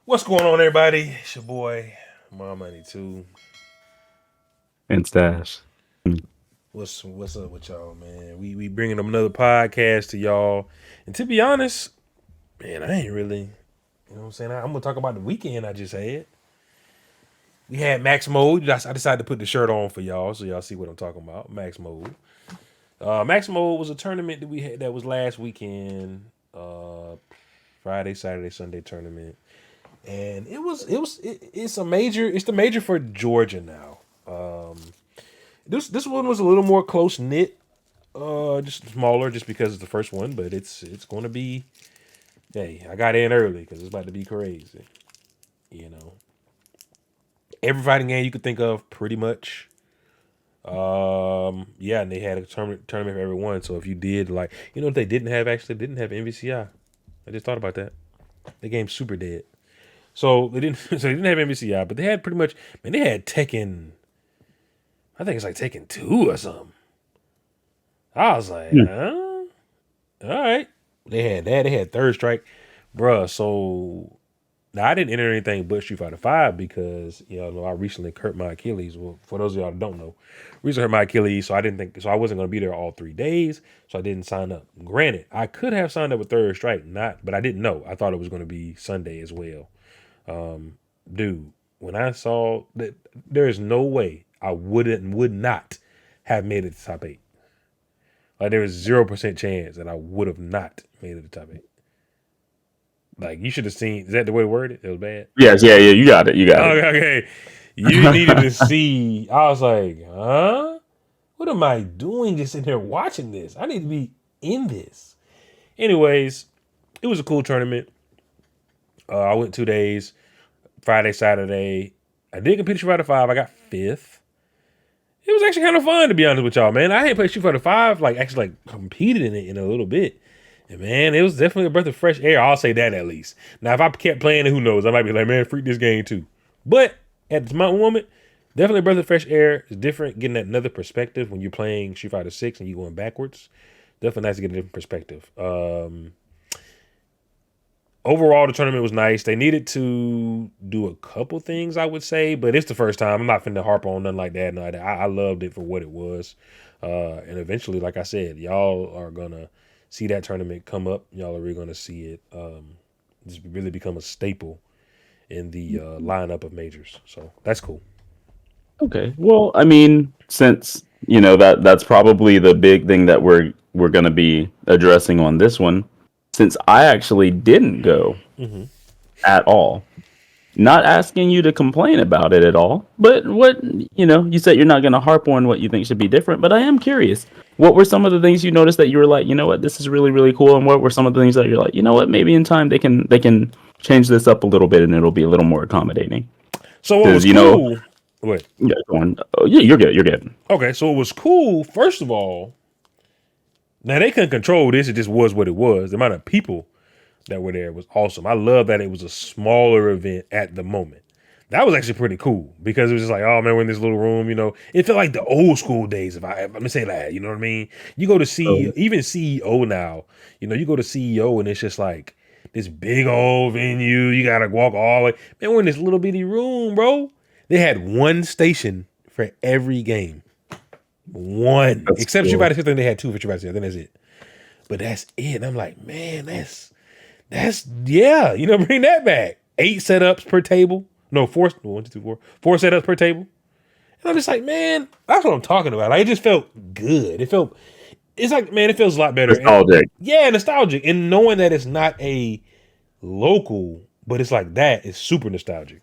What's going on, everybody? It's your boy, My Money Too. And stash. What's up with y'all, man? We bringing up another podcast to y'all, and to be honest, man, I ain't really, you know what I'm saying. I'm gonna talk about the weekend I just had. We had Max Mode. I decided to put the shirt on for y'all, so y'all see what I'm talking about. Max Mode. Max Mode was a tournament that we had that was last weekend. Friday, Saturday, Sunday tournament, and it's a major. It's the major for Georgia now. This one was a little more close knit, just smaller, just because it's the first one. But it's going to be. Hey, I got in early because it's about to be crazy. You know, every fighting game you could think of, pretty much. Yeah, and they had a tournament for everyone. So if you did like, what they didn't have actually didn't have MVCI. I just thought about that. The game's super dead. So they didn't. So they didn't have MVCI, but they had pretty much. Man, they had Tekken. I think it's like Tekken 2 or something. I was like, Hmm. huh? All right. They had that. They had Third Strike, bruh. So now I didn't enter anything but Street Fighter Five because I recently hurt my Achilles. Well, for those of y'all that don't know, recently hurt my Achilles, so I didn't think so. I wasn't going to be there all 3 days, so I didn't sign up. Granted, I could have signed up with Third Strike, but I didn't know. I thought it was going to be Sunday as well. Dude, when I saw that, there is no way I would not have made it to top eight. Like there was 0% chance that I would have not made it to top eight. Like you should have seen. Is that the way to word it? It was bad. Yes, yeah, yeah. You got it. You got it. Okay, okay. You needed to see. I was like, huh? What am I doing just sitting here watching this? I need to be in this. Anyways, it was a cool tournament. I went 2 days, Friday, Saturday. I did compete Street Fighter Five. I got fifth. It was actually kind of fun to be honest with y'all, man. I hadn't played Street Fighter Five like actually like competed in it in a little bit. And man, it was definitely a breath of fresh air. I'll say that at least. Now, if I kept playing it, who knows? I might be like, man, freak this game too. But at the moment, definitely a breath of fresh air. It's different getting another perspective when you're playing Street Fighter Six and you're going backwards. Definitely nice to get a different perspective. Overall, the tournament was nice. They needed to do a couple things, I would say, but it's the first time. I'm not finna harp on nothing like that. No, I loved it for what it was. And eventually, like I said, y'all are gonna see that tournament come up. Y'all are really gonna see it just really become a staple in the lineup of majors. So that's cool. Okay. Well, I mean, since that's probably the big thing that we're going to be addressing on this one, since I actually didn't go Hmm. at all. Not asking you to complain about it at all, but you said you're not going to harp on what you think should be different, but I am curious. What were some of the things you noticed that you were like, you know what, this is really, really cool? And what were some of the things that you're like, you know what, maybe in time they can change this up a little bit and it'll be a little more accommodating? So what Because, was cool? Wait. yeah, go on. Oh, yeah, you're good. You're good. Okay, so it was cool. First of all, now they couldn't control this. It just was what it was. The amount of people that were there was awesome. I love that it was a smaller event at the moment. That was actually pretty cool because it was just like, oh man, we're in this little room. It felt like the old school days. If I'm gonna say that, you know what I mean? You go to Oh, CEO, even CEO now. You go to CEO and it's just like this big old venue. You gotta walk all the way. Man, we're in this little bitty room, bro. They had one station for every game. One, that's except Street cool. Fighter 6, then they had two for Street Fighter 6. Then that's it. But that's it. And I'm like, man, that's yeah. Bring that back. 8 setups per table. No, four. One, two, three, four. 4 setups per table. And I'm just like, man, that's what I'm talking about. Like, it just felt good. It's like, man, it feels a lot better. And Nostalgic. yeah, nostalgic. And knowing that it's not a local, but it's like that is super nostalgic.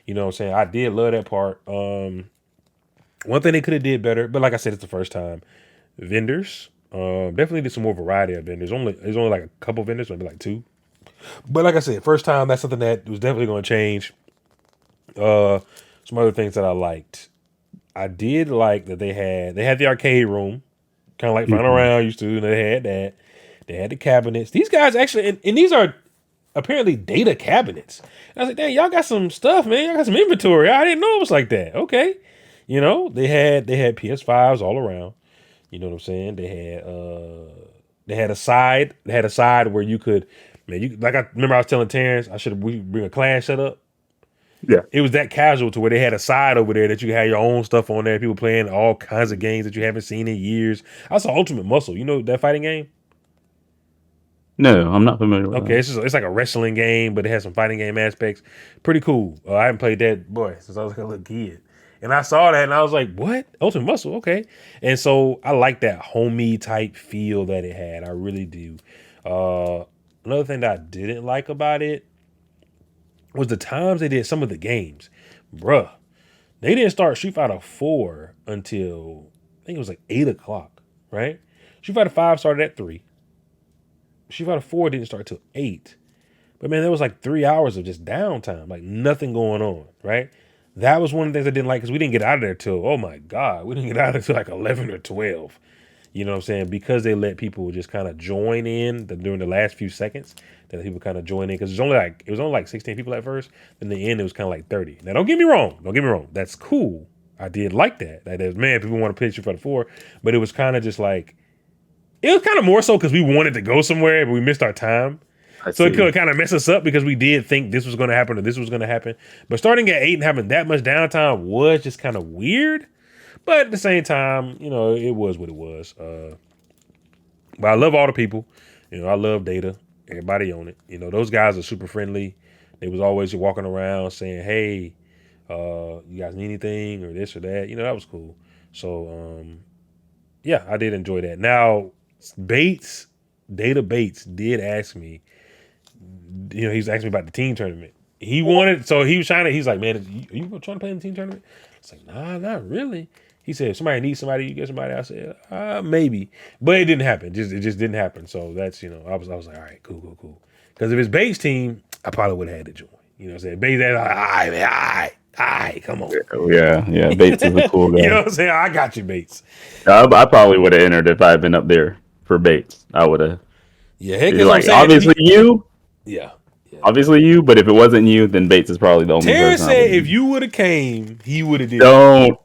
You know what I'm saying? I did love that part. One thing they could have did better, but like I said, it's the first time. Vendors. Definitely did some more variety of vendors. There's only like a couple vendors, maybe like two. But like I said, first time, that's something that was definitely going to change. Uh, some other things that I liked. I did like that they had the arcade room, kind of like Final Mhm. Round used to. And they had that. They had the cabinets. These guys actually, and these are apparently data cabinets. And I was like, dang, y'all got some stuff, man. Y'all got some inventory. I didn't know it was like that. Okay, they had PS5s all around. You know what I'm saying? They had a side. They had a side where you could. Man, you like I remember I was telling Terrence I should bring a class set up. Yeah. It was that casual to where they had a side over there that you had your own stuff on there. People playing all kinds of games that you haven't seen in years. I saw Ultimate Muscle. You know that fighting game? No, I'm not familiar with Okay, that. it's like a wrestling game, but it has some fighting game aspects. Pretty cool. I haven't played that boy since I was like a little kid, and I saw that and I was like, "What? Ultimate Muscle? Okay." And so I like that homey type feel that it had. I really do. Another thing that I didn't like about it was the times they did some of the games, bruh. They didn't start Street Fighter 4 until I think it was like 8 o'clock, right? Street Fighter 5 started at 3. Street Fighter 4 didn't start till 8. But man, there was like 3 hours of just downtime, like nothing going on, right? That was one of the things I didn't like because we didn't get out of there till, oh my God, we didn't get out of there till like 11 or 12. You know what I'm saying? Because they let people just kind of join in during the last few seconds. That people kind of join in because it was only like 16 people at first. Then in the end, it was kind of like 30. Now, don't get me wrong. Don't get me wrong. That's cool. I did like that. That is, man, people want to pitch you for the 4, but it was kind of just like it was kind of more so because we wanted to go somewhere, but we missed our time. I So it see. could kind of mess us up because we did think this was going to happen or this was going to happen. But starting at 8 and having that much downtime was just kind of weird. But at the same time, it was what it was. But I love all the people. I love Data. Everybody on it. Those guys are super friendly. They was always walking around saying, "Hey, you guys need anything or this or that?" That was cool. So yeah, I did enjoy that. Now, Bates, Data Bates did ask me. He was asking me about the team tournament. He wanted, so he was trying to. He's like, "Man, are you trying to play in the team tournament?" It's like, "Nah, not really." He said, "If somebody needs somebody, you get somebody." I said, maybe, but it didn't happen. It just didn't happen. So that's I was like, all right, cool. Because if it's Bates' team, I probably would have had to join. You know what I'm saying? Bates, all right, man, all right, come on. Yeah. Bates is a cool You guy. know what I'm saying? I got you, Bates. I probably would have entered if I had been up there for Bates. I would have. Yeah, heck, You're that's what I'm like, saying. Yeah. obviously you, but if it wasn't you, then Bates is probably the only Terrence person I said would if have. you would have came, he would have did it.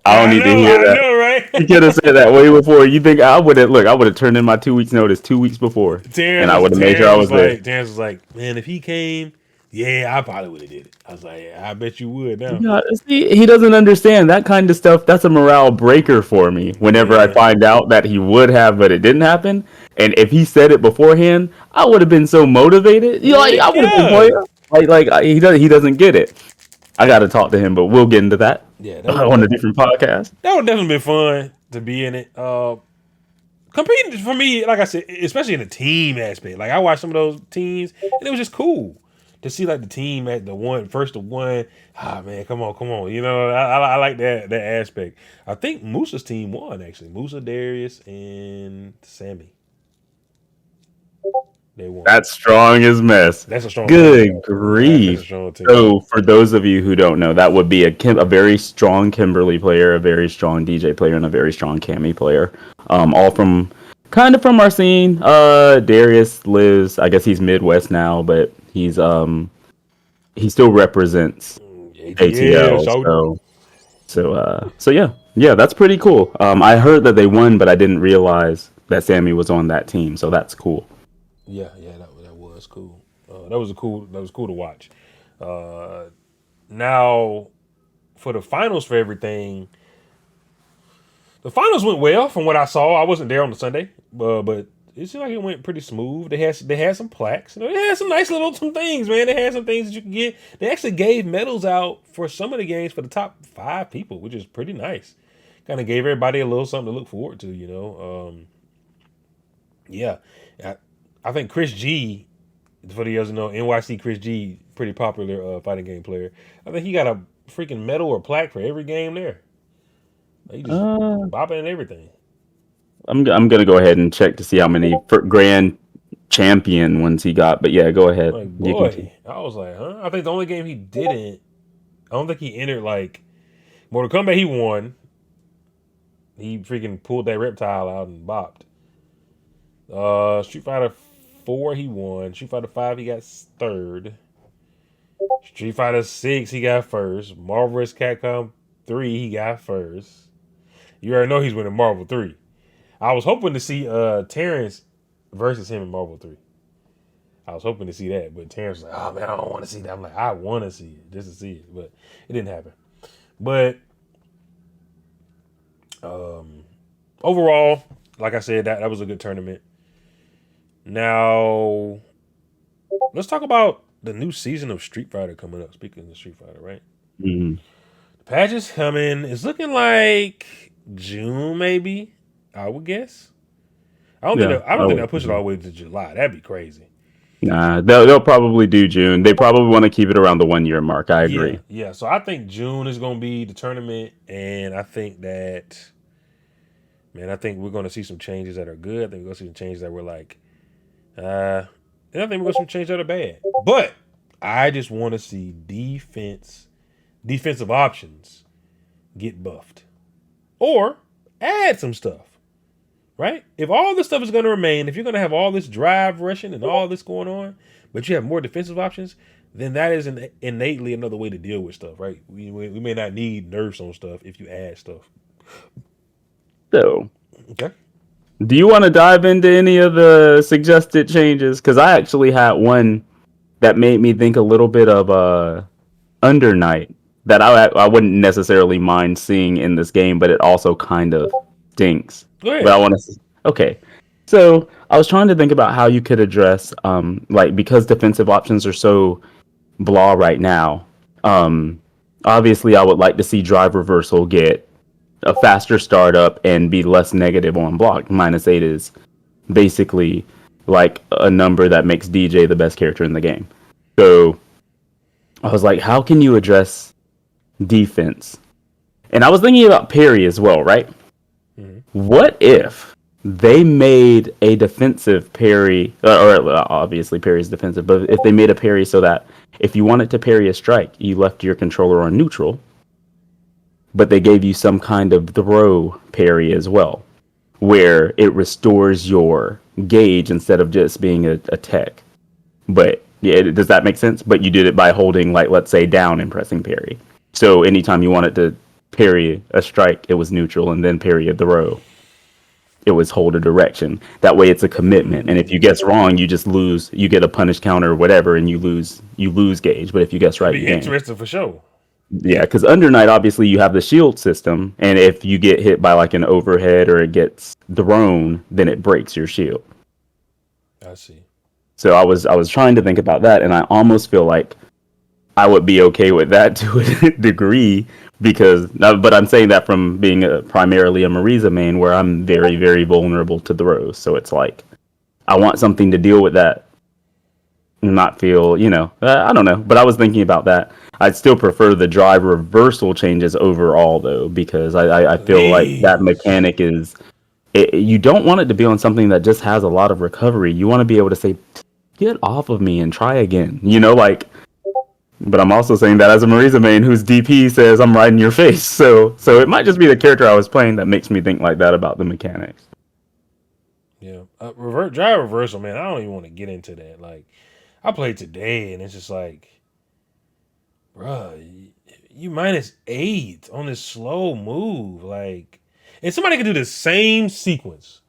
I don't need to hear I that. know, right? You could have said that way before. You think I would have? Look, I would have turned in my 2 weeks notice 2 weeks before, and I would have made sure I was there. Terrence was like, man, if he came, yeah, I probably would have did it. I was like, yeah, I bet you would now. Yeah, see, he doesn't understand that kind of stuff. That's a morale breaker for me. Whenever I Yeah, find out that he would have, but it didn't happen, and if he said it beforehand, I would have been so motivated. I heck would have been yeah. playing. He doesn't get it. I got to talk to him, but we'll get into that Yeah, on a different podcast. that would definitely been fun to be in it. Competing for me, like I said, especially in the team aspect. Like I watched some of those teams, and it was just cool to see like the team at the one first to one. Ah man, come on. I like that aspect. I think Moose's team won actually. Musa, Darius, and Sammy. They won. That's strong as mess. That's a strong team. Good That's a grief. strong team. So, for those of you who don't know, that would be a very strong Kimberly player, a very strong DJ player, and a very strong Cammy player. All from kind of from our scene. Darius lives, I guess he's Midwest now, but he still represents Yeah, ATL. So that's pretty cool. I heard that they won, but I didn't realize that Sammy was on that team. So that's cool. Yeah, that was cool. That was cool to watch. Now for the finals for everything, the finals went well from what I saw. I wasn't there on the Sunday, but it seemed like it went pretty smooth. They had some plaques. They had some nice little some things, man. They had some things that you can get. They actually gave medals out for some of the games for the top 5 people, which is pretty nice. Kind of gave everybody a little something to look forward to. Yeah, I think Chris G, for the others know, NYC Chris G, pretty popular fighting game player. I think he got a freaking medal or plaque for every game there. He just Uh, bopping and everything. I'm gonna go ahead and check to see how many grand champion ones he got. But yeah, go ahead. Like, You can. boy, I was like, huh? I think the only game he didn't, I don't think he entered like Mortal Kombat. He won. He freaking pulled that reptile out and bopped. Street Fighter 4 he won. Street Fighter 5 he got third. Street Fighter 6 he got first. Marvel vs. Capcom 3 he got first. You already know he's winning Marvel 3. I was hoping to see Terrence versus him in Marvel 3. I was hoping to see that, but Terrence was like, "Oh man, I don't want to see that." I'm like, "I want to see it just to see it," but it didn't happen. But overall, like I said, that was a good tournament. Now let's talk about the new season of Street Fighter coming up. Speaking of Street Fighter, right? Mhm. The patch is coming. It's looking like June, maybe. I would guess. Yeah, I don't I think would. they'll push it all the way to July. That'd be crazy. Nah, they'll probably do June. They probably want to keep it around the 1 year mark. I Yeah, agree. yeah. So I think June is going to be the tournament, and I think that, man, I think we're going to see some changes that are good. I think we're going to see some changes that were like, and I think we're going to see some changes that are bad. But I just want to see defensive options get buffed, or add some stuff. Right? If all this stuff is going to remain, if you're going to have all this drive rushing and all this going on, but you have more defensive options, then that is innately another way to deal with stuff, right? We may not need nerfs on stuff if you add stuff. So, Okay. do you want to dive into any of the suggested changes? Because I actually had one that made me think a little bit of Under Night that I wouldn't necessarily mind seeing in this game, but it also kind of stinks. Go But ahead. I want to. Okay, so I was trying to think about how you could address like because defensive options are so blah right now. Um, Obviously, I would like to see drive reversal get a faster startup and be less negative on block. -8 is basically like a number that makes DJ the best character in the game. So I was like, how can you address defense? And I was thinking about parry as well, right? Mhm. What if they made a defensive parry, obviously parry is defensive, but if they made a parry so that if you wanted to parry a strike, you left your controller on neutral, but they gave you some kind of throw parry as well, where it restores your gauge instead of just being a tech. But yeah, does that make sense? But you did it by holding, like, let's say, down and pressing parry. So anytime you wanted to parry a strike, it was neutral, and then parry a throw, it was hold a direction. That way, it's a commitment. And if you guess wrong, you just lose. You get a punish counter or whatever, and you lose. You lose gauge. But if you guess It'd right, you be gain. interesting for sure. Yeah, because Under Night, obviously, you have the shield system, and if you get hit by like an overhead or it gets thrown, then it breaks your shield. I see. So I was trying to think about that, and I almost feel like I would be okay with that to a degree because, but I'm saying that from being primarily a Marisa main, where I'm very very vulnerable to throws. So it's like I want something to deal with that, and not feel I don't know. But I was thinking about that. I'd still prefer the drive reversal changes overall though, because I feel like that Please. mechanic is. You don't want it to be on something that just has a lot of recovery. You want to be able to say, get off of me and try again. Like, but I'm also saying that as a Marisa main whose DP says I'm right in your face. So it might just be the character I was playing that makes me think like that about the mechanics. Yeah. Drive reversal, man. I don't even want to get into that. Like, I played today, and it's just like, bruh, you -8 on this slow move. Like, and somebody can do the same sequence,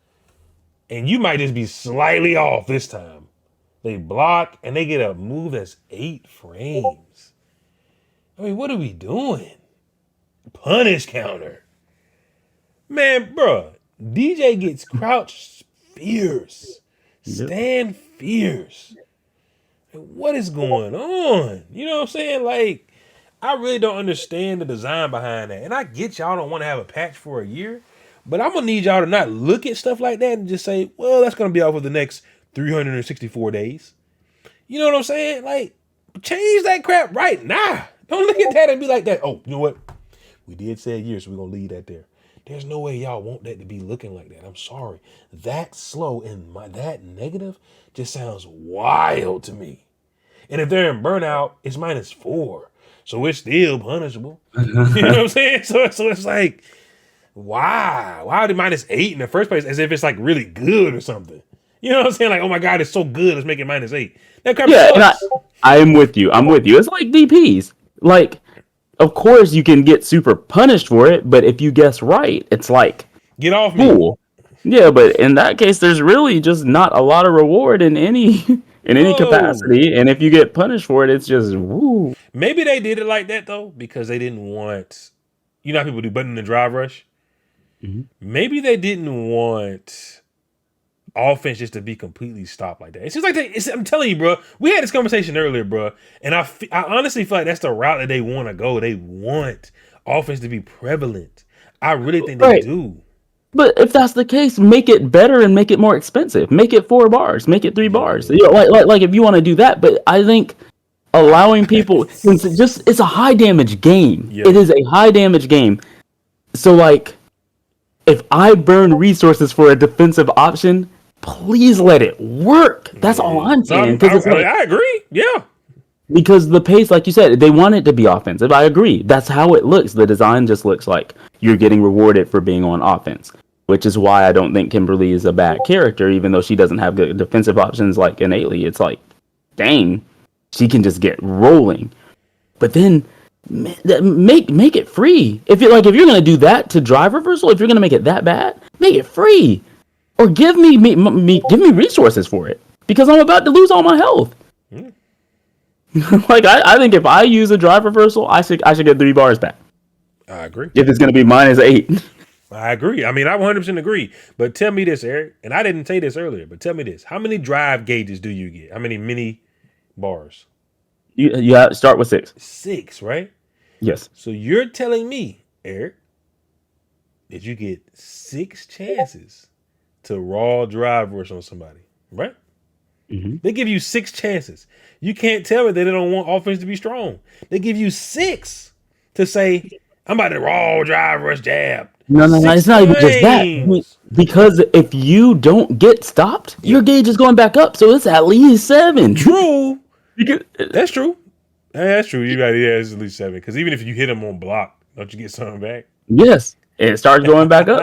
and you might just be slightly off this time. They block, and they get a move that's 8 frames. I mean, what are we doing? Punish counter. Man, bruh, DJ gets crouched fierce. Yep. Stand fierce. What is going on? You know what I'm saying? Like, I really don't understand the design behind that. And I get y'all don't want to have a patch for a year, but I'm gonna need y'all to not look at stuff like that and just say, well, that's gonna be out for the next 364 days. You know what I'm saying? Like, change that crap right now. Don't look at that and be like that. Oh, you know what? We did say a year, so we're gonna leave that there. There's no way y'all want that to be looking like that. I'm sorry. That slow and that negative just sounds wild to me. And if they're in burnout, it's -4. So it's still punishable. You know what I'm saying? So it's like, why? Why are they -8 in the first place? As if it's like really good or something. You know what I'm saying? Like, oh my God, it's so good. Let's make it -8. That crap Yeah, and sucks. I am with you. I'm with you. It's like DPs. Like, of course you can get super punished for it, but if you guess right, it's like Get off me. cool. Yeah, but in that case, there's really just not a lot of reward in any in any No. capacity. And if you get punished for it, it's just woo. Maybe they did it like that though because they didn't want. You know how people do button the drive rush. Mhm. Maybe they didn't want offense just to be completely stopped like that. It seems like I'm telling you, bro. We had this conversation earlier, bro, and I honestly feel like that's the route that they want to go. They want offense to be prevalent. I really think they Right. do. But if that's the case, make it better and make it more expensive. Make it 4 bars. Make it 3 bars. Yeah. You know, like if you want to do that. But I think allowing people, since it's a high damage game. Yeah. It is a high damage game. So like, if I burn resources for a defensive option, please let it work. That's all I'm No, saying. Because it's like I agree. Yeah. because the pace, like you said, they want it to be offensive. I agree. That's how it looks. The design just looks like you're getting rewarded for being on offense, which is why I don't think Kimberly is a bad character, even though she doesn't have good defensive options like innately. It's like, dang, she can just get rolling. But then make it free. If you're gonna do that to drive reversal, if you're gonna make it that bad, make it free, or give me resources for it because I'm about to lose all my health. Mm. Like I think if I use a drive reversal, I should get 3 bars back. I agree. If it's gonna be -8. I agree. I mean, I 100% agree. But tell me this, Eric, and I didn't say this earlier, but tell me this: how many drive gauges do you get? How many mini bars? You have, start with 6. 6, right? Yes. So you're telling me, Eric, that you get 6 chances to raw drive rush on somebody, right? Mm-hmm. They give you 6 chances. You can't tell me that they don't want offense to be strong. They give you 6 to say, I'm about to raw drive rush jab. No, it's not even just that. Because if you don't get stopped, your gauge is going back up, so it's at least 7. True. Because, That's true. That's true. You got it's at least 7. Because even if you hit them on block, don't you get something back? yes, it starts going back up.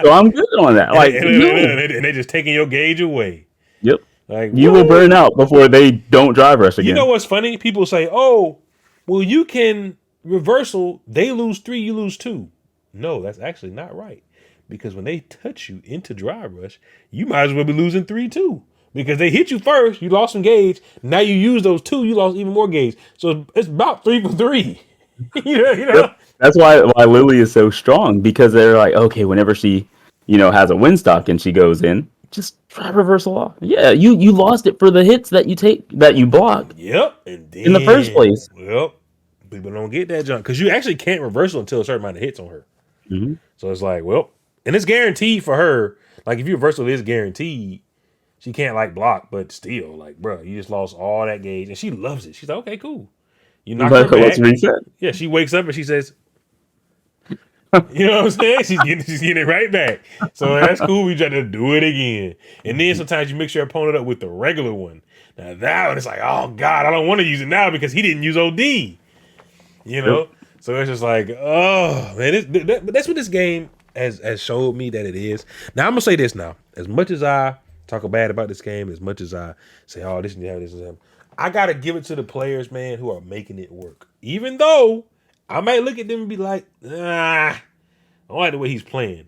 So I'm good on that. Like, and they just taking your gauge away. Yep. Like you will burn out before they don't drive rush again. You know what's funny? People say, "Oh, well, you can reversal. They lose 3, you lose 2." No, that's actually not right. Because when they touch you into drive rush, you might as well be losing 3 too. Because they hit you first, you lost some gauge. Now you use those 2, you lost even more gauge. So it's about 3 for 3. you know. Yep. That's why Lily is so strong, because they're like, okay, whenever she, has a win stock and she goes in, just drive reversal off. Yeah, you lost it for the hits that you block. Yep. And then, in the first place. Yep. People don't get that jump because you actually can't reversal until a certain amount of hits on her. Mm-hmm. So it's like, well, and it's guaranteed for her. Like if you reversal is guaranteed, she can't like block, but still, like, bro, you just lost all that gauge, and she loves it. She's like, okay, cool. You knock her back. Let's reset. Yeah, she wakes up and she says, you know what I'm saying? She's getting it right back. So that's cool. We try to do it again, and then sometimes you mix your opponent up with the regular one. Now that one, it's like, oh God, I don't want to use it now because he didn't use OD. You know. Yep. So it's just like, oh man, but that's what this game has showed me that it is. Now I'm gonna say this now. As much as I talk bad about this game, as much as I say, oh, this and that, this and that, I gotta give it to the players, man, who are making it work. Even though I might look at them and be like, I don't like the way he's playing.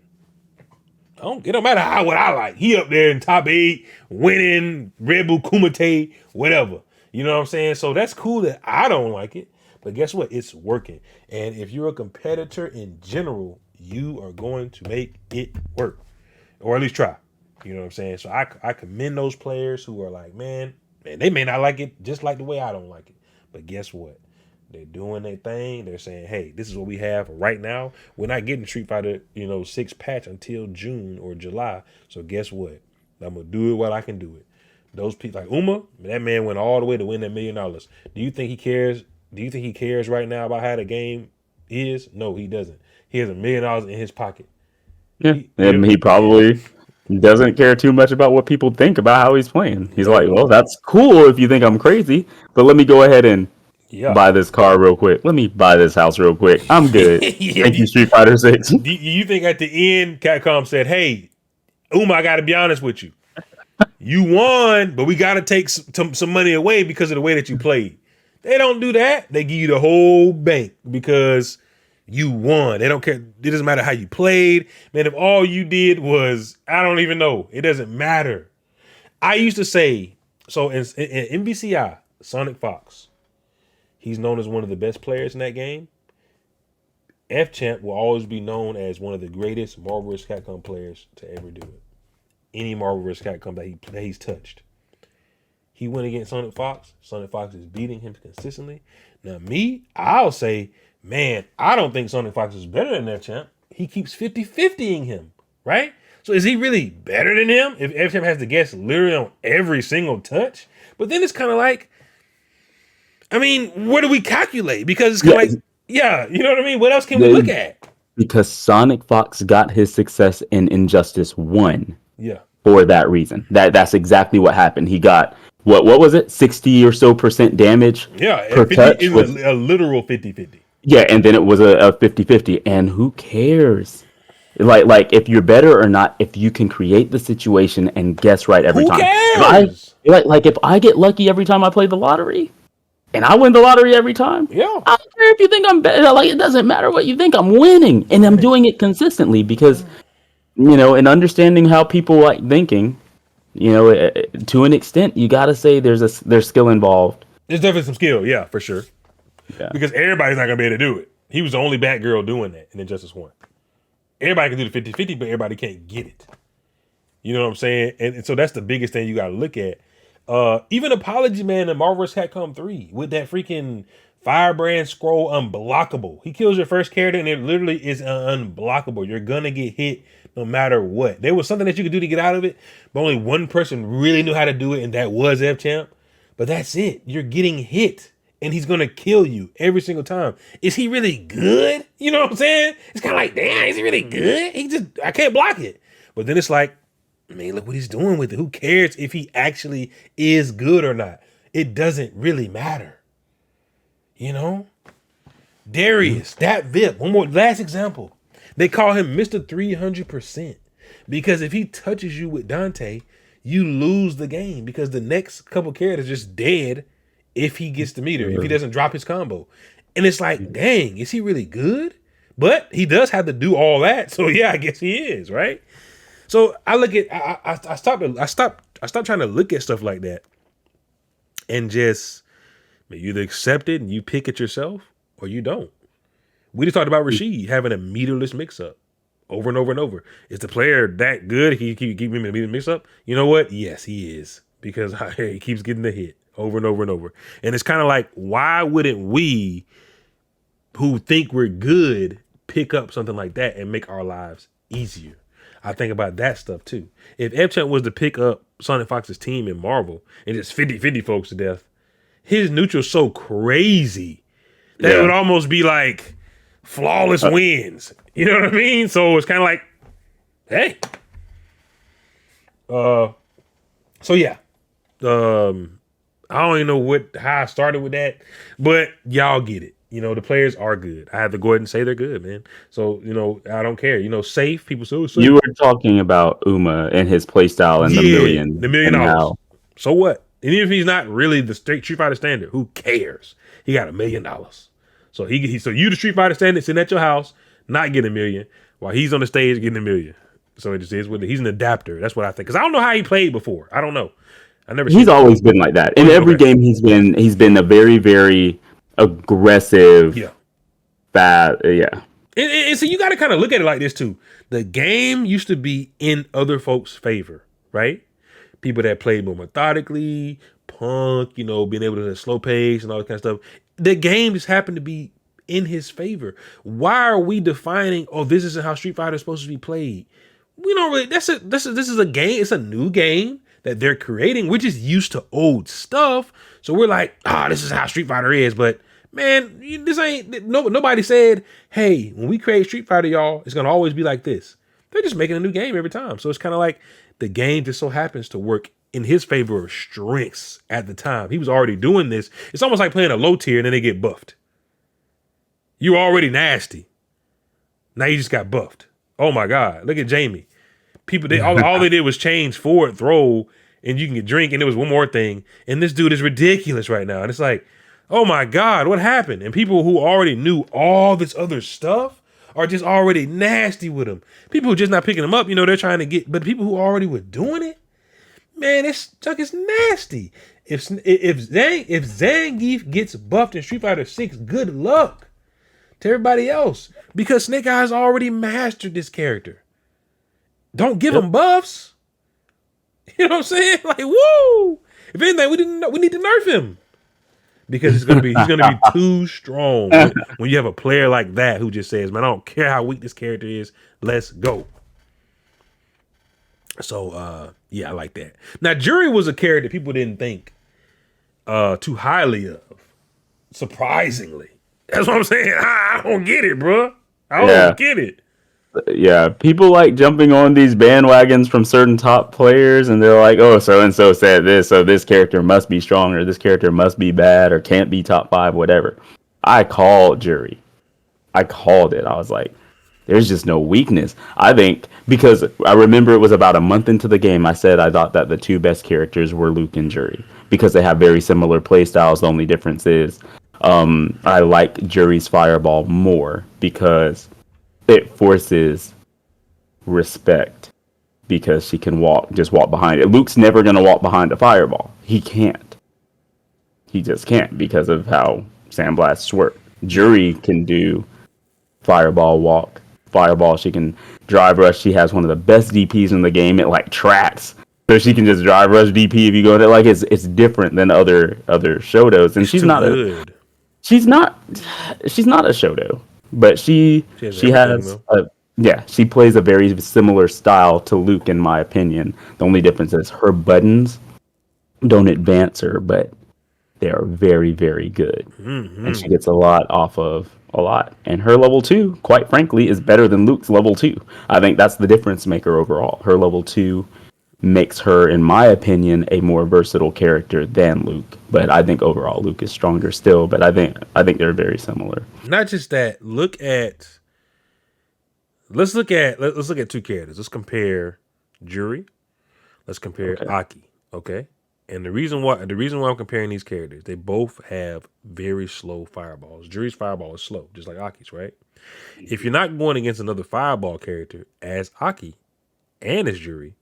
It don't matter what I like. He up there in top 8, winning, Red Bull Kumite, whatever. You know what I'm saying? So that's cool that I don't like it. But guess what? It's working. And if you're a competitor in general, you are going to make it work. Or at least try. You know what I'm saying? So I commend those players who are like, man, they may not like it just like the way I don't like it. But guess what? They're doing their thing. They're saying, hey, this is what we have right now. We're not getting Street Fighter, 6 patch until June or July. So guess what? I'm going to do it while I can do it. Those people like Uma, that man went all the way to win that $1 million. Do you think he cares? Do you think he cares right now about how the game is? No, he doesn't. He has $1 million in his pocket. Yeah, he probably doesn't care too much about what people think about how he's playing. He's like, well, that's cool if you think I'm crazy, but let me go ahead and buy this car real quick. Let me buy this house real quick. I'm good. Thank you, Street Fighter 6. Do you think at the end, Capcom said, hey, Uma, I got to be honest with you. You won, but we got to take some money away because of the way that you played. They don't do that. They give you the whole bank because you won. They don't care. It doesn't matter how you played. Man, if all you did was, I don't even know. It doesn't matter. I used to say, So in MVCI, Sonic Fox, he's known as one of the best players in that game. F Champ will always be known as one of the greatest Marvel vs. Capcom players to ever do it. Any Marvel vs. Capcom that he's touched. He went against Sonic Fox. Sonic Fox is beating him consistently. Now, I'll say, man, I don't think Sonic Fox is better than F Champ. He keeps 50-50ing him, right? So is he really better than him if F Champ has to guess literally on every single touch? But then it's kind of like, I mean, what do we calculate? Because it's kind of like, yeah, you know what I mean? What else can we look at? Because Sonic Fox got his success in Injustice 1. Yeah. For that reason. That's exactly what happened. He got what was it? 60 or so % damage per 50 touch. It was a literal 50-50. Yeah, and then it was a 50-50. And who cares? Like if you're better or not, if you can create the situation and guess right every time. Who cares? If I get lucky every time I play the lottery, and I win the lottery every time. Yeah. I don't care if you think I'm better. Like, it doesn't matter what you think. I'm winning, and I'm doing it consistently because, and understanding how people like thinking, to an extent, you got to say there's skill involved. There's definitely some skill, yeah, for sure. Yeah. Because everybody's not gonna be able to do it. He was the only Batgirl doing that in Injustice 1. Everybody can do the 50-50, but everybody can't get it. You know what I'm saying? And so that's the biggest thing you got to look at. Even Apology Man in Marvel vs. Capcom 3 with that freaking Firebrand scroll unblockable. He kills your first character and it literally is unblockable. You're going to get hit no matter what. There was something that you could do to get out of it, but only one person really knew how to do it, and that was F-Champ. But that's it. You're getting hit. And he's going to kill you every single time. Is he really good? You know what I'm saying? It's kind of like, damn, is he really good? I can't block it. But then it's like, man, look what he's doing with it. Who cares if he actually is good or not? It doesn't really matter. Darius, that VIP. One more last example. They call him Mr. 300% because if he touches you with Dante, you lose the game because the next couple characters are just dead if he gets the meter, if he doesn't drop his combo. And it's like, dang, is he really good? But he does have to do all that. So yeah, I guess he is, right? So I look at I stopped trying to look at stuff like that and just you either accept it and you pick it yourself or you don't. We just talked about Rashid having a meterless mix-up over and over and over. Is the player that good? He keep giving me a meter mix-up? You know what? Yes, he is. Because he keeps getting the hit over and over and over. And it's kind of like, why wouldn't we who think we're good pick up something like that and make our lives easier? I think about that stuff too. If F-Champ was to pick up Sonic Fox's team in Marvel and just 50-50 folks to death, his neutral's so crazy that it would almost be like flawless wins. You know what I mean? So it's kind of like, hey. So yeah. I don't even know how I started with that, but y'all get it. The players are good. I have to go ahead and say they're good, man. So, I don't care. Safe, people say, safe. You were talking about Uma and his playstyle and the $1 million. So what? And even if he's not really the Street Fighter standard, who cares? He got $1 million. So so you the Street Fighter standard sitting at your house, not getting $1 million, while he's on the stage getting $1 million. So it just is what he's an adapter. That's what I think. Because I don't know how he played before. I don't know. He's always been like that. In every game, he's been a very, very aggressive. Yeah. Bad. Yeah. And so you got to kind of look at it like this too. The game used to be in other folks' favor, right? People that played more methodically, Punk, being able to slow pace and all that kind of stuff. The game just happened to be in his favor. Why are we defining? Oh, this isn't how Street Fighter is supposed to be played. We don't really. This is a game. It's a new game that they're creating. We're just used to old stuff. So we're like, this is how Street Fighter is. But man, this ain't, nobody said, hey, when we create Street Fighter, y'all, it's going to always be like this. They're just making a new game every time. So it's kind of like the game just so happens to work in his favor of strengths at the time. He was already doing this. It's almost like playing a low tier and then they get buffed. You were already nasty. Now you just got buffed. Oh my God. Look at Jamie. People, all they did was change forward throw and you can get drink. And there was one more thing. And this dude is ridiculous right now. And it's like, oh my God, what happened? And people who already knew all this other stuff are just already nasty with him. People who are just not picking them up, they're trying to get, but people who already were doing it, Man, this junk is nasty. If Zangief gets buffed in Street Fighter 6, good luck to everybody else. Because Snake Eyes already mastered this character. Don't give Yep. him buffs. You know what I'm saying? Like, woo! If anything, we need to nerf him. Because he's gonna be too strong when you have a player like that who just says, "Man, I don't care how weak this character is, let's go." So yeah, I like that. Now, Jury was a character people didn't think too highly of. Surprisingly, that's what I'm saying. I don't get it, bro. I Yeah. don't get it. Yeah, people like jumping on these bandwagons from certain top players, and they're like, "Oh, so and so said this, so this character must be strong, or this character must be bad, or can't be top 5, whatever." I called Jury. I called it. I was like, "There's just no weakness." I think because I remember it was about a month into the game. I said I thought that the two best characters were Luke and Jury because they have very similar play styles. The only difference is I like Jury's Fireball more because it forces respect because she can just walk behind it. Luke's never going to walk behind a fireball. He can't. He just can't because of how sandblasts work. Jury can do fireball walk, fireball. She can drive rush. She has one of the best DPs in the game. It like tracks. So she can just drive rush DP if you go there. Like it's different than other Shotos. And It's too good. she's not a Shoto, but she has she plays a very similar style to Luke in my opinion. The only difference is her buttons don't advance her, but they are very, very good. Mm-hmm. And she gets a lot off of a lot. And her level 2, quite frankly, is better than Luke's level 2. I think that's the difference maker overall. Her level 2 makes her, in my opinion, a more versatile character than Luke. But I think overall Luke is stronger still. But I think they're very similar. Not just that. Let's look at two characters. Let's compare Jury. Let's compare Aki. Okay. And the reason why I'm comparing these characters, they both have very slow fireballs. Jury's fireball is slow, just like Aki's, right? If you're not going against another fireball character as Aki and as Jury,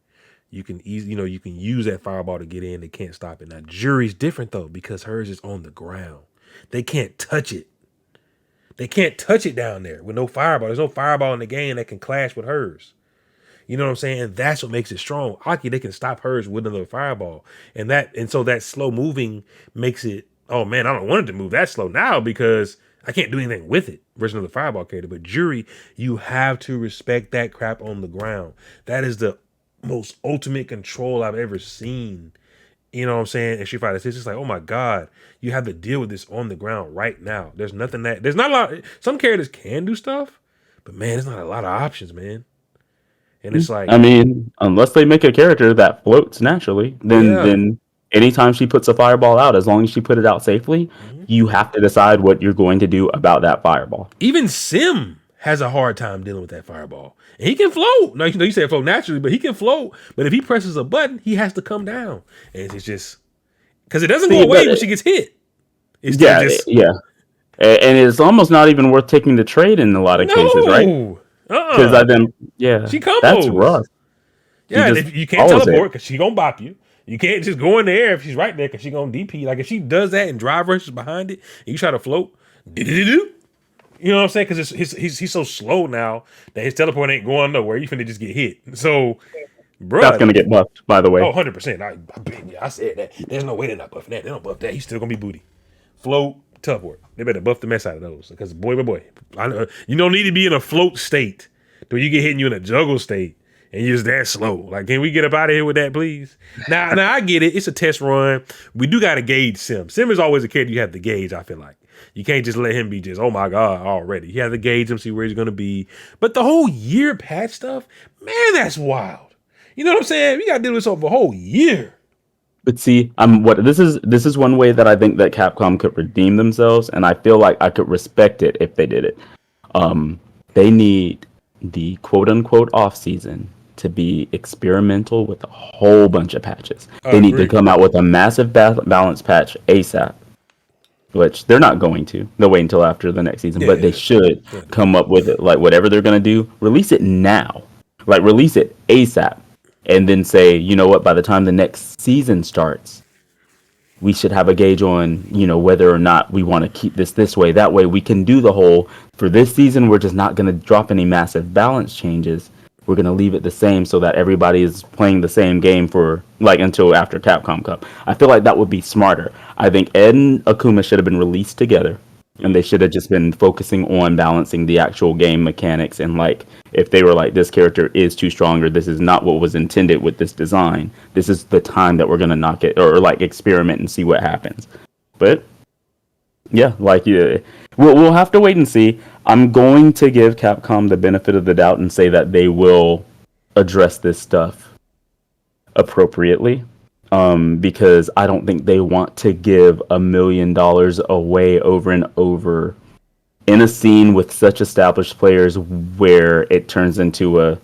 you can you can use that fireball to get in. They can't stop it. Now Jury's different though because hers is on the ground. They can't touch it. They can't touch it down there with no fireball. There's no fireball in the game that can clash with hers. You know what I'm saying? And that's what makes it strong. Aki, they can stop hers with another fireball. And so that slow moving makes it, oh man, I don't want it to move that slow now because I can't do anything with it versus another fireball character. But Jury, you have to respect that crap on the ground. That is the most ultimate control I've ever seen. You know what I'm saying? And Street Fighter 6, it's like, oh my God, you have to deal with this on the ground right now. There's not a lot. Some characters can do stuff, but man, there's not a lot of options, man. And it's like, I mean, unless they make a character that floats naturally, then anytime she puts a fireball out, as long as she put it out safely, you have to decide what you're going to do about that fireball. even Sim has a hard time dealing with that fireball. And he can float. No, you said float naturally, but he can float. But if he presses a button, he has to come down. And it's just because it doesn't go away when she gets hit. It's yeah. And it's almost not even worth taking the trade in a lot of cases, right? Because she combos. That's rough. Yeah, and if you can't teleport because she gonna bop you. You can't just go in the air if she's right there because she gonna DP. Like if she does that and drive rushes behind it, and you try to float, you know what I'm saying? Because he's so slow now that his teleport ain't going nowhere. You finna just get hit. So, bro, that's gonna get buffed. By the way, 100%. I said that. There's no way they're not buffing that. They don't buff that. He's still gonna be booty. Float, teleport. They better buff the mess out of those because boy, you don't need to be in a float state till you get hit and you in a juggle state. And you're just that slow. Like, can we get up out of here with that, please? Now I get it. It's a test run. We do got to gauge Sim. Sim is always a kid you have to gauge, I feel like. You can't just let him be just, oh my God, already. You have to gauge him, see where he's going to be. But the whole year patch stuff, man, that's wild. You know what I'm saying? We got to do this over a whole year. But see, this is one way that I think that Capcom could redeem themselves, and I feel like I could respect it if they did it. They need the quote unquote off season to be experimental with a whole bunch of patches. They need to come out with a massive balance patch ASAP, which they're not going to. They'll wait until after the next season, but they should come up with it. Like whatever they're going to do, release it now. Like release it ASAP and then say, you know what, by the time the next season starts, we should have a gauge on, whether or not we want to keep this way. That way we can do the whole, for this season, we're just not going to drop any massive balance changes. We're going to leave it the same so that everybody is playing the same game for like until after Capcom Cup. I feel like that would be smarter. I think Ed and Akuma should have been released together, and they should have just been focusing on balancing the actual game mechanics. And like, if they were like, this character is too strong, or this is not what was intended with this design, this is the time that we're gonna knock it, or like experiment and see what happens. But yeah, like, yeah, we'll have to wait and see. I'm going to give Capcom the benefit of the doubt and say that they will address this stuff appropriately, because I don't think they want to give $1 million away over and over in a scene with such established players where it turns into a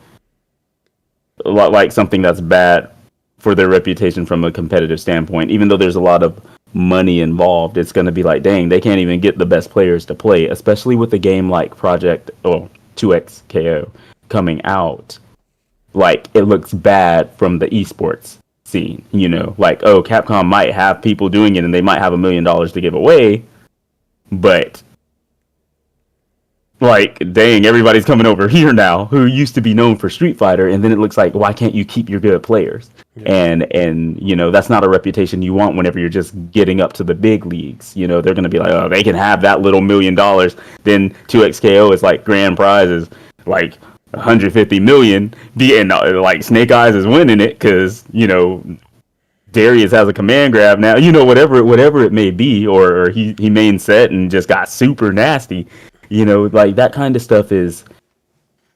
lot like something that's bad for their reputation from a competitive standpoint. Even though there's a lot of money involved, it's going to be like, dang, they can't even get the best players to play, especially with a game like Project 2XKO coming out. Like, it looks bad from the esports scene, like, oh, Capcom might have people doing it and they might have $1 million to give away, but like, dang, everybody's coming over here now who used to be known for Street Fighter, and then it looks like, why can't you keep your good players? Yeah. And that's not a reputation you want whenever you're just getting up to the big leagues. They're going to be like, oh, they can have that little $1 million. Then 2XKO is like grand prizes, like 150 million, and like Snake Eyes is winning it because Darius has a command grab now, whatever it may be, or he main set and just got super nasty. Like, that kind of stuff is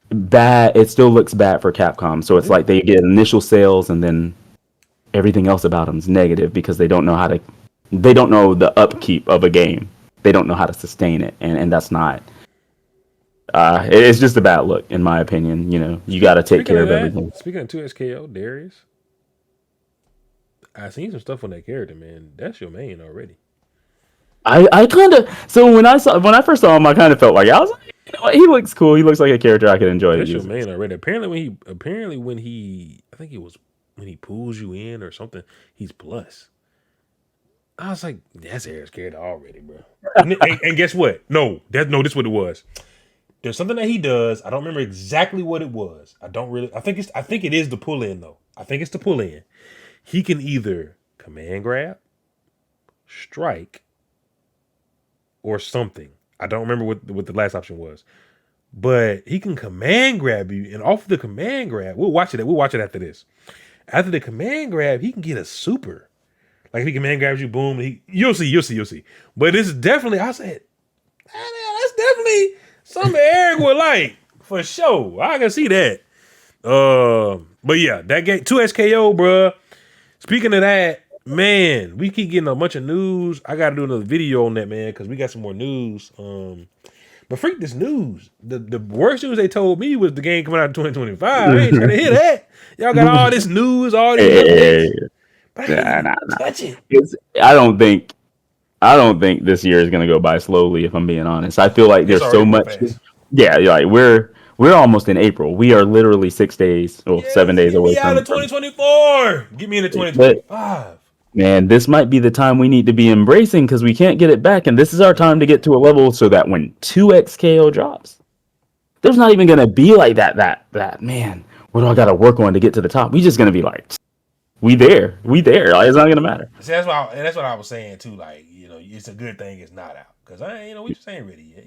bad. It still looks bad for Capcom. So it's like they get initial sales and then everything else about them is negative because they don't know the upkeep of a game. They don't know how to sustain it. And that's not, it's just a bad look, in my opinion. You got to take care of everything. Speaking of 2SKO, Darius, I seen some stuff on that character, man. That's your main already. I kind of, so when I first saw him, I kind of felt like, I was like, he looks cool. He looks like a character I could enjoy. That's your main already. Apparently when he I think it was when he pulls you in or something, he's plus. I was like, that's Eric's character already, bro. And guess what? This is what it was. There's something that he does. I don't remember exactly what it was. I think it is the pull in though. I think it's the pull in. He can either command grab, strike, or something. I don't remember what the last option was. But he can command grab you, and off the command grab, we'll watch it after this. After the command grab, he can get a super. Like, if he command grabs you, boom, you'll see. But it's definitely, I said, that's definitely something Eric would like, for sure. I can see that. But yeah, that game, 2SKO, bruh. Speaking of that, man, we keep getting a bunch of news. I got to do another video on that, man, because we got some more news. But freak this news. The worst news they told me was the game coming out in 2025. I ain't trying to hear that. Y'all got all this news, all these updates. But I can't touch it. I don't think this year is going to go by slowly, if I'm being honest. I feel like there's so much. Yeah, like we're almost in April. We are literally 6 days or 7 days away from. Get me out of 2024. Get me into 2025. Man, this might be the time we need to be embracing because we can't get it back. And this is our time to get to a level so that when 2XKO drops, there's not even going to be like that, man, what do I got to work on to get to the top? We just going to be like, we there. Like, it's not going to matter. See, that's what I was saying too. Like, it's a good thing it's not out. Because we just ain't ready yet,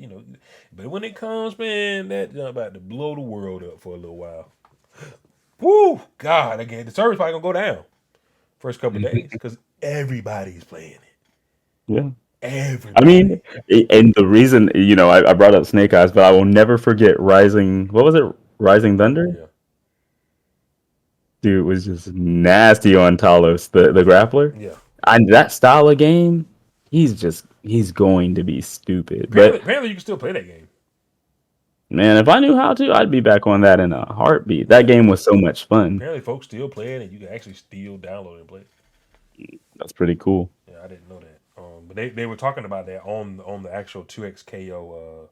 But when it comes, man, that's about to blow the world up for a little while. Woo! God, again, the service probably going to go down first couple of days because everybody's playing it. Yeah. Everybody. I mean, and the reason, I brought up Snake Eyes, but I will never forget Rising Thunder? Yeah. Dude was just nasty on Talos, the grappler. Yeah. And that style of game, he's going to be stupid. Apparently you can still play that game. Man, if I knew how to, I'd be back on that in a heartbeat. That game was so much fun. Apparently folks still play it, and you can actually still download and play it. That's pretty cool. Yeah, I didn't know that. But they were talking about that on the actual 2XKO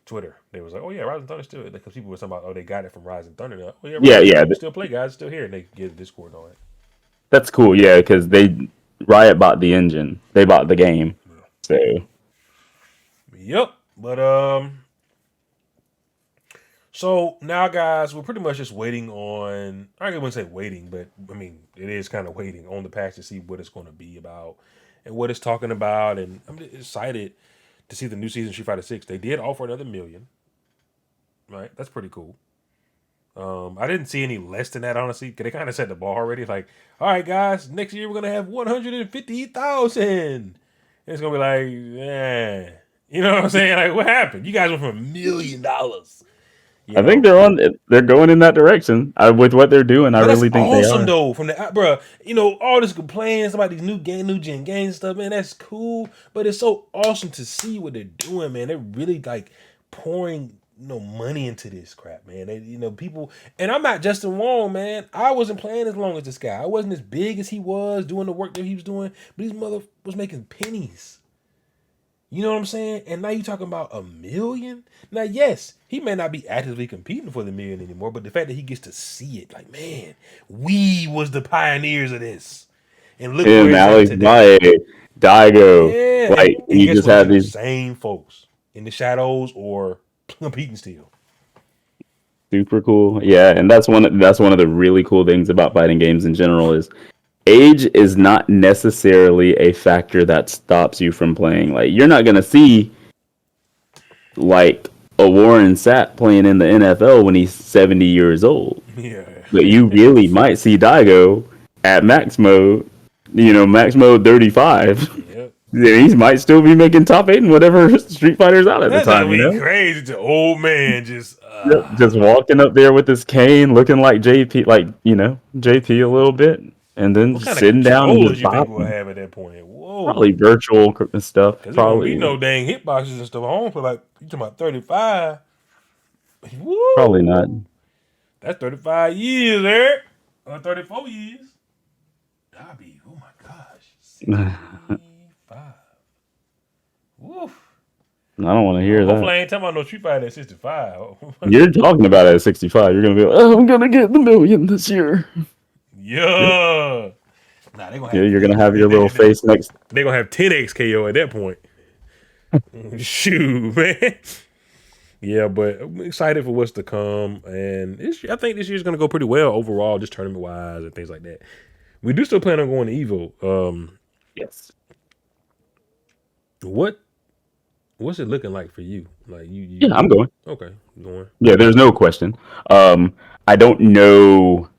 Twitter. They was like, "Oh yeah, Rising Thunder still," because people were talking about, "Oh, they got it from Rising Thunder." Now, oh yeah, Yeah, Rising yeah, Thunder still play, guys, still here. And they get Discord and all that. that's cool. Yeah, because Riot bought the engine, they bought the game, so Yep. But so now, guys, we're pretty much just waiting on. I wouldn't say waiting, but I mean, it is kind of waiting on the patch to see what it's going to be about and what it's talking about. And I'm excited to see the new season Street Fighter 6. They did offer another million, right? That's pretty cool. I didn't see any less than that, honestly, because they kind of set the bar already. Like, all right, guys, next year we're gonna have 150,000, and it's gonna be like, yeah, you know what I'm saying? Like, what happened? You guys went from $1 million, you I think know. they're going in that direction with what they're doing. I But that's really think they awesome are. though. From the bro, all this complaining about these new gen games and stuff, man. That's cool, but it's so awesome to see what they're doing, man. They're really like pouring money into this crap, man. They, people, and I'm not Justin Wong, man. I wasn't playing as long as this guy. I wasn't as big as he was doing the work that he was doing, but these mother was making pennies. You know what I'm saying? And now you're talking about $1 million. Now, yes, he may not be actively competing for the million anymore, but the fact that he gets to see it, like, man, we was the pioneers of this, and look where And it's at Alex today. Valle, Daigo, Yeah, like and you guess just what? These have are the these same folks in the shadows or competing still. super cool. Yeah, and that's one of the really cool things about fighting games in general is age is not necessarily a factor that stops you from playing. Like you're not gonna see like a Warren Sapp playing in the NFL when he's 70 years old. Yeah, But you really might see Daigo at max mode, max mode 35. yep. Yeah, he might still be making top 8 in whatever Street Fighter's out at the That's gonna time, you be know? crazy to old man just. Yep. Just walking up there with his cane, looking like JP, JP a little bit, and then What just kind of sitting down and controllers just you think we'll bopping. have at that point? Whoa. Probably virtual stuff. Cause it won't be Probably, no dang hitboxes and stuff. I don't feel like you talking about 35. probably Woo! not. That's 35 years, Eric. Or 34 years. That'd be, oh my gosh. 65. Woof. I don't want to Oh, hear hopefully that. I ain't talking about no Street Fighter at 65. You're talking about it at 65. You're gonna be like, oh, I'm gonna get the million this year. Yeah. Nah, they gonna Yeah, have you're gonna have your little face next. they gonna have 10x KO at that point. Shoot, man. Yeah, but I'm excited for what's to come, and I think this year's gonna go pretty well overall, just tournament wise and things like that. We do still plan on going to Evo. Yes. What's it looking like for you? Like Yeah, I'm going. okay, going. Yeah, there's no question. I don't know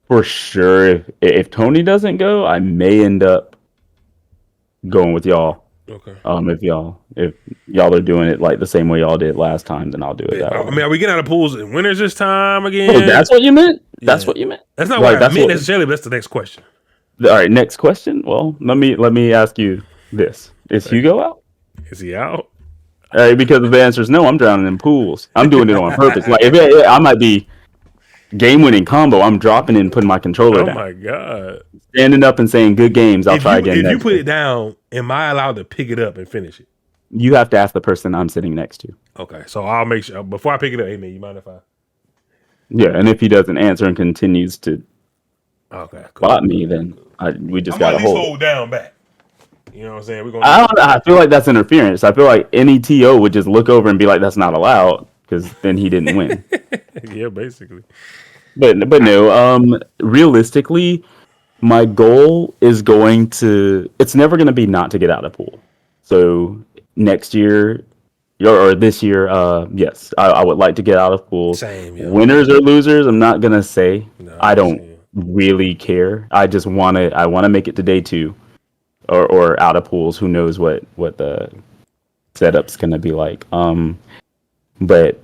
for sure if Tony doesn't go, I may end up going with y'all. Okay. If y'all are doing it like the same way y'all did last time, then I'll do it that I way. mean, are we getting out of pools in winners this time Oh, again? that's what you meant? That's Yeah. what you meant? That's not Like what I that's meant what necessarily, but that's the next question. all right, next question. Well, let me ask you this. Is Like, Hugo out? is he out? All right, because if the answer is no, I'm drowning in pools. I'm doing it on purpose. Like I might be game winning combo, I'm dropping it and putting my controller Oh down. my god! Standing up and saying good games, I'll try again If you next put week. it down, am I allowed to pick it up and finish it? You have to ask the person I'm sitting next to. Okay, so I'll make sure before I pick it up. Hey man, you mind if I? Yeah, and if he doesn't answer and continues to Okay, cool. bot me, then we just I'm gonna gotta at least hold it. hold down back. You know what I'm saying? We're I gonna. don't know. I feel like that's interference. I feel like any TO would just look over and be like, "That's not allowed," because then he didn't win. Yeah, basically. But no. Realistically, my goal is going to. It's never going to be not to get out of pool. So next year or this year, yes, I would like to get out of pool. Same, yeah. Winners or losers, I'm not gonna say. No, I don't same. really care. I just want to. I want to make it to day 2, or out of pools. Who knows what the setup's gonna be like. But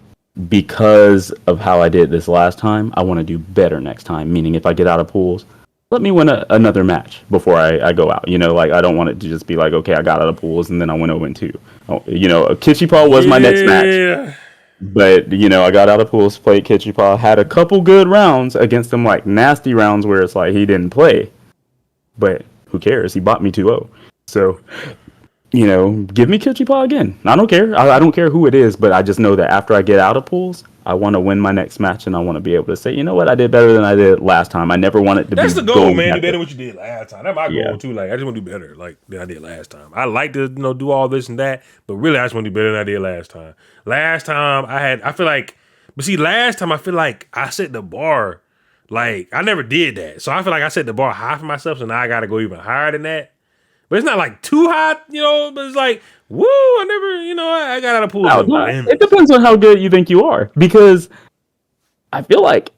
because of how I did this last time, I want to do better next time. Meaning, if I get out of pools, let me win another match before I go out. Like I don't want it to just be like, okay, I got out of pools and then I went 0-2. Kichipaw was my next match, Yeah. but I got out of pools, played Kichipaw, had a couple good rounds against him, like nasty rounds where it's like he didn't play, but who cares? He bought me 2-0. So give me Kilchi Paw again. I don't care. I don't care who it is, but I just know that after I get out of pools, I want to win my next match, and I want to be able to say, you know what, I did better than I did last time. I never want it to be That's the goal, going man. Do at better the than what you did last time. That's my yeah, goal too. Like I just want to do better, like than I did last time. I like to do all this and that, but really I just want to do better than I did last time. Last time I feel like, but see, last time I feel like I set the bar. Like I never did that, so I feel like I set the bar high for myself. So now I got to go even higher than that. But it's not like too high, But it's like, woo! I never, I got out of pools no, and no, it limits. depends on how good you think you are, because I feel like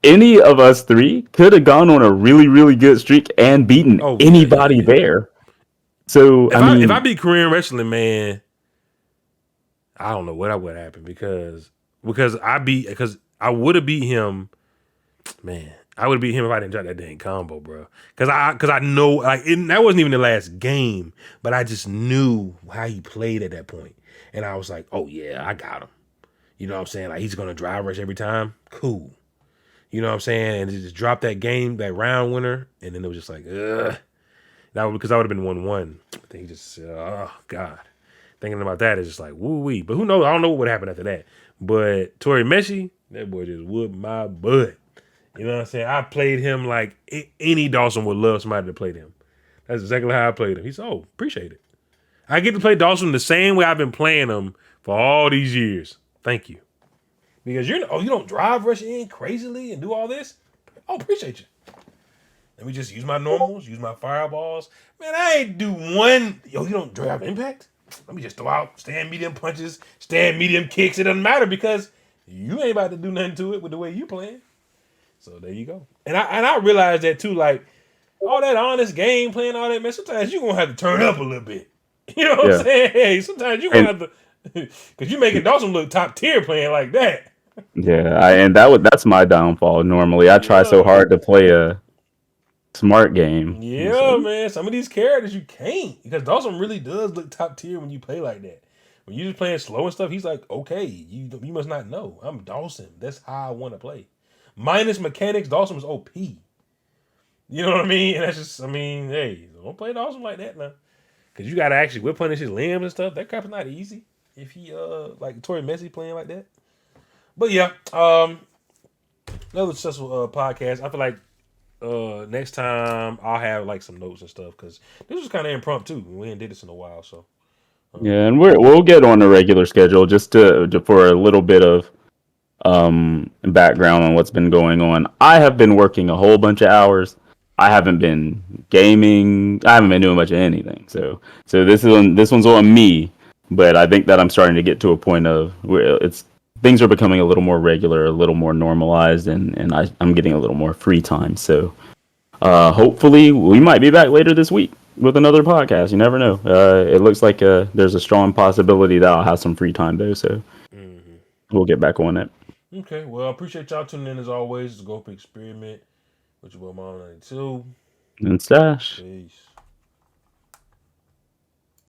any of us three could have gone on a really, really good streak and beaten Oh yeah, yeah, anybody yeah. there. So If I beat Korean wrestling, man, I don't know what would happen because I would have beat him, man. I would have beat him if I didn't try that dang combo, bro. Because I know that wasn't even the last game, but I just knew how he played at that point, and I was like, oh yeah, I got him. You know what I'm saying? Like he's gonna drive rush every time. Cool. You know what I'm saying? And just drop that game, that round winner, and then it was just like, ugh. That was because I would have been 1-1. But then he just, oh God. Thinking about that is just like woo wee. But who knows? I don't know what would happen after that. But Tori Meshi, that boy just whooped my butt. You know what I'm saying? I played him like any Dawson would love somebody to play him. That's exactly how I played him. He said, "Oh, appreciate it. I get to play Dawson the same way I've been playing him for all these years. Thank you." Because you don't drive rush in crazily and do all this. Oh, appreciate you. Let me just use my normals, use my fireballs. Man, I ain't do one. Yo, you don't drive impact? Let me just throw out stand medium punches, stand medium kicks. It doesn't matter because you ain't about to do nothing to it with the way you playing. So there you go. And I realized that too. Like all that honest game playing, all that man. Sometimes you are gonna have to turn up a little bit. You know what I'm yeah, saying? Hey, sometimes you are and gonna have to because you making Dawson look top tier playing like that. yeah, and that's my downfall. Normally, I try so Yeah. hard to play a smart game. And Yeah, so man. Some of these characters you can't because Dawson really does look top tier when you play like that. When you just playing slow and stuff, he's like, okay, you must not know. I'm Dawson. That's how I want to play. Minus mechanics, Dawson was OP. You know what I mean? And that's just, I mean, hey, don't play Dawson like that now. Because you got to actually whip punish his limbs and stuff. That crap is not easy if he, like Tori Messi playing like that. But yeah, another successful podcast. I feel like next time I'll have like some notes and stuff because this was kind of impromptu. We ain't did this in a while, so yeah, and we'll get on a regular schedule just to for a little bit of background on what's been going on. I have been working a whole bunch of hours. I haven't been gaming. I haven't been doing much of anything. So this one's on me. But I think that I'm starting to get to a point of where it's things are becoming a little more regular, a little more normalized, and I'm getting a little more free time. So hopefully we might be back later this week with another podcast. You never know. It looks like there's a strong possibility that I'll have some free time though. So we'll get back on it. okay. Well, I appreciate y'all tuning in as always. It's a Go Experiment with your boy Mom 92. And stash. Peace.